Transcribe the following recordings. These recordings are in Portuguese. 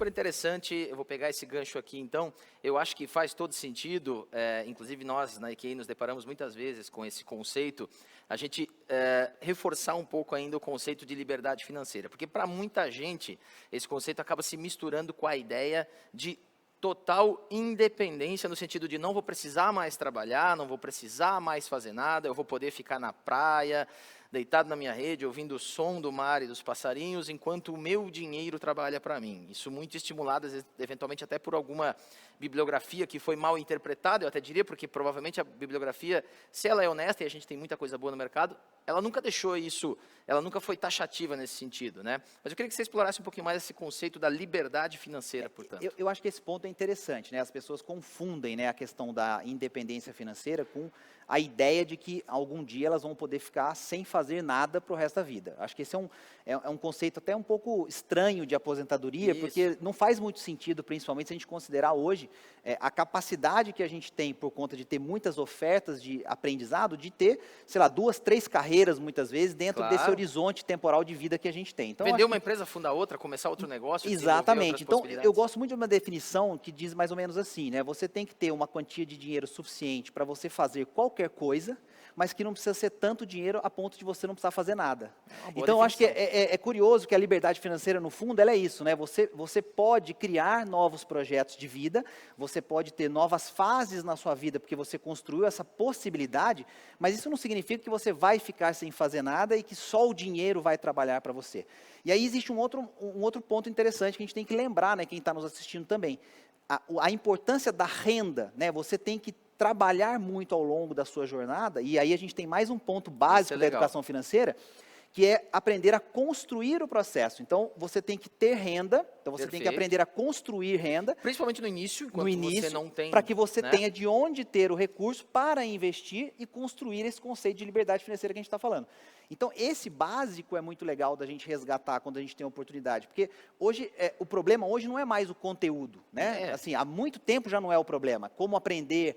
super interessante, eu vou pegar esse gancho aqui então, eu acho que faz todo sentido, inclusive nós na EQI nos deparamos muitas vezes com esse conceito, a gente reforçar um pouco ainda o conceito de liberdade financeira, porque para muita gente esse conceito acaba se misturando com a ideia de total independência, no sentido de não vou precisar mais trabalhar, não vou precisar mais fazer nada, eu vou poder ficar na praia, deitado na minha rede, ouvindo o som do mar e dos passarinhos, enquanto o meu dinheiro trabalha para mim. Isso muito estimulado, eventualmente, até por alguma bibliografia que foi mal interpretada, eu até diria, porque provavelmente a bibliografia, se ela é honesta, e a gente tem muita coisa boa no mercado, ela nunca deixou isso, ela nunca foi taxativa nesse sentido, né? Mas eu queria que você explorasse um pouquinho mais esse conceito da liberdade financeira, portanto. Eu acho que esse ponto é interessante, né? As pessoas confundem, né, a questão da independência financeira com a ideia de que algum dia elas vão poder ficar sem fazer nada para o resto da vida. Acho que esse é um conceito até um pouco estranho de aposentadoria, Isso. porque não faz muito sentido, principalmente se a gente considerar hoje a capacidade que a gente tem por conta de ter muitas ofertas de aprendizado, de ter, sei lá, 2, 3 carreiras muitas vezes dentro Claro. desse horizonte temporal de vida que a gente tem. Então, Vender acho uma empresa, fundar outra, começar outro negócio, exatamente. Então, possibilidades. eu gosto muito de uma definição que diz mais ou menos assim, né? Você tem que ter uma quantia de dinheiro suficiente para você fazer qualquer coisa, mas que não precisa ser tanto dinheiro a ponto de você não precisar fazer nada. Então, eu acho que é curioso que a liberdade financeira, no fundo, ela é isso, né? Você pode criar novos projetos de vida, você pode ter novas fases na sua vida, porque você construiu essa possibilidade, mas isso não significa que você vai ficar sem fazer nada e que só o dinheiro vai trabalhar para você. E aí existe um outro ponto interessante que a gente tem que lembrar, né, quem está nos assistindo também. A importância da renda, né? Você tem que trabalhar muito ao longo da sua jornada, e aí a gente tem mais um ponto básico da educação financeira, que é aprender a construir o processo. Então, você tem que ter renda, então você tem que aprender a construir renda. Principalmente no início, enquanto você não tem, para que você né, tenha de onde ter o recurso para investir e construir esse conceito de liberdade financeira que a gente está falando. Então, esse básico é muito legal da gente resgatar quando a gente tem a oportunidade, porque hoje, o problema hoje não é mais o conteúdo, né? Assim, há muito tempo já não é o problema. Como aprender,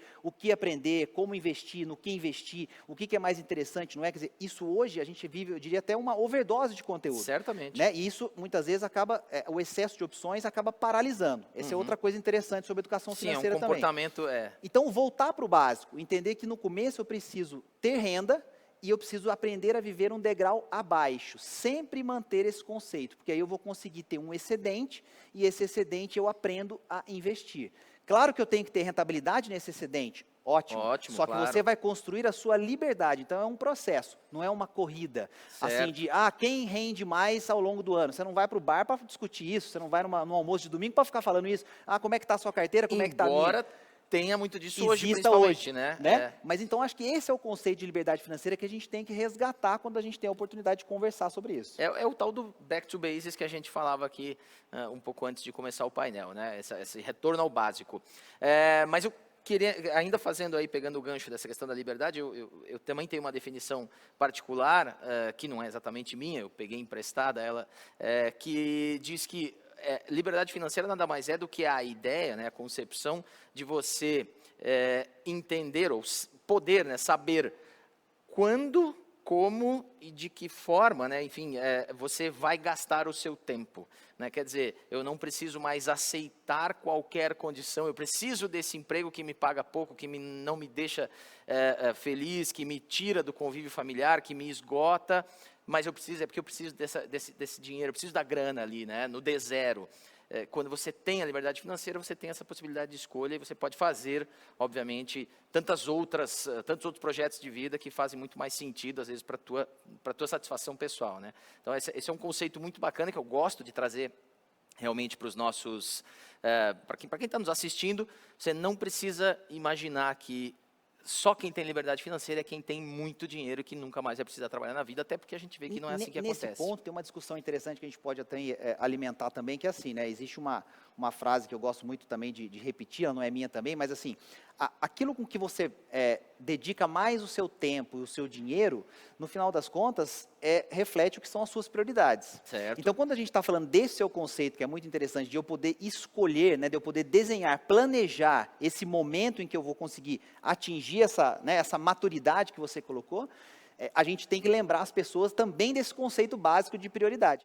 como investir, no que investir, o que é mais interessante, não é? Quer dizer, isso hoje a gente vive, eu diria, até uma overdose de conteúdo. Certamente. Né? E isso, muitas vezes, acaba, o excesso de opções acaba paralisando. Essa é outra coisa interessante sobre educação financeira também. Sim, é um comportamento, Então, voltar para o básico, entender que no começo eu preciso ter renda, e eu preciso aprender a viver um degrau abaixo, sempre manter esse conceito, porque aí eu vou conseguir ter um excedente, e esse excedente eu aprendo a investir. Claro que eu tenho que ter rentabilidade nesse excedente, ótimo, só que você vai construir a sua liberdade, então é um processo, não é uma corrida, assim de, quem rende mais ao longo do ano, você não vai para o bar para discutir isso, você não vai no almoço de domingo para ficar falando isso, como é que está a sua carteira, como é que está a minha... tenha muito disso hoje, principalmente, né? Mas então, acho que esse é o conceito de liberdade financeira que a gente tem que resgatar quando a gente tem a oportunidade de conversar sobre isso. É o tal do back to basics que a gente falava aqui um pouco antes de começar o painel, né? Esse retorno ao básico. Mas eu queria, ainda fazendo aí, pegando o gancho dessa questão da liberdade, eu também tenho uma definição particular, que não é exatamente minha, eu peguei emprestada ela, que diz que liberdade financeira nada mais é do que a ideia, né, a concepção de você entender ou poder, né, saber quando, como e de que forma, né, enfim, você vai gastar o seu tempo. Né? Quer dizer, eu não preciso mais aceitar qualquer condição, eu preciso desse emprego que me paga pouco, que não me deixa feliz, que me tira do convívio familiar, que me esgota, mas porque eu preciso desse dinheiro, eu preciso da grana ali, né, no D0. Quando você tem a liberdade financeira, você tem essa possibilidade de escolha e você pode fazer, obviamente, tantos outros projetos de vida que fazem muito mais sentido, às vezes, para a tua satisfação pessoal, né? Então, esse é um conceito muito bacana que eu gosto de trazer realmente para os nossos... para quem está nos assistindo, você não precisa imaginar que só quem tem liberdade financeira é quem tem muito dinheiro e que nunca mais vai precisar trabalhar na vida, até porque a gente vê que não é assim que acontece. Nesse ponto, tem uma discussão interessante que a gente pode até alimentar também, que é assim, né? Existe uma frase que eu gosto muito também de repetir, ela não é minha também, mas assim, aquilo com que você dedica mais o seu tempo e o seu dinheiro, no final das contas, reflete o que são as suas prioridades. Certo. Então, quando a gente está falando desse seu conceito, que é muito interessante, de eu poder escolher, né, de eu poder desenhar, planejar esse momento em que eu vou conseguir atingir essa maturidade que você colocou, a gente tem que lembrar as pessoas também desse conceito básico de prioridade.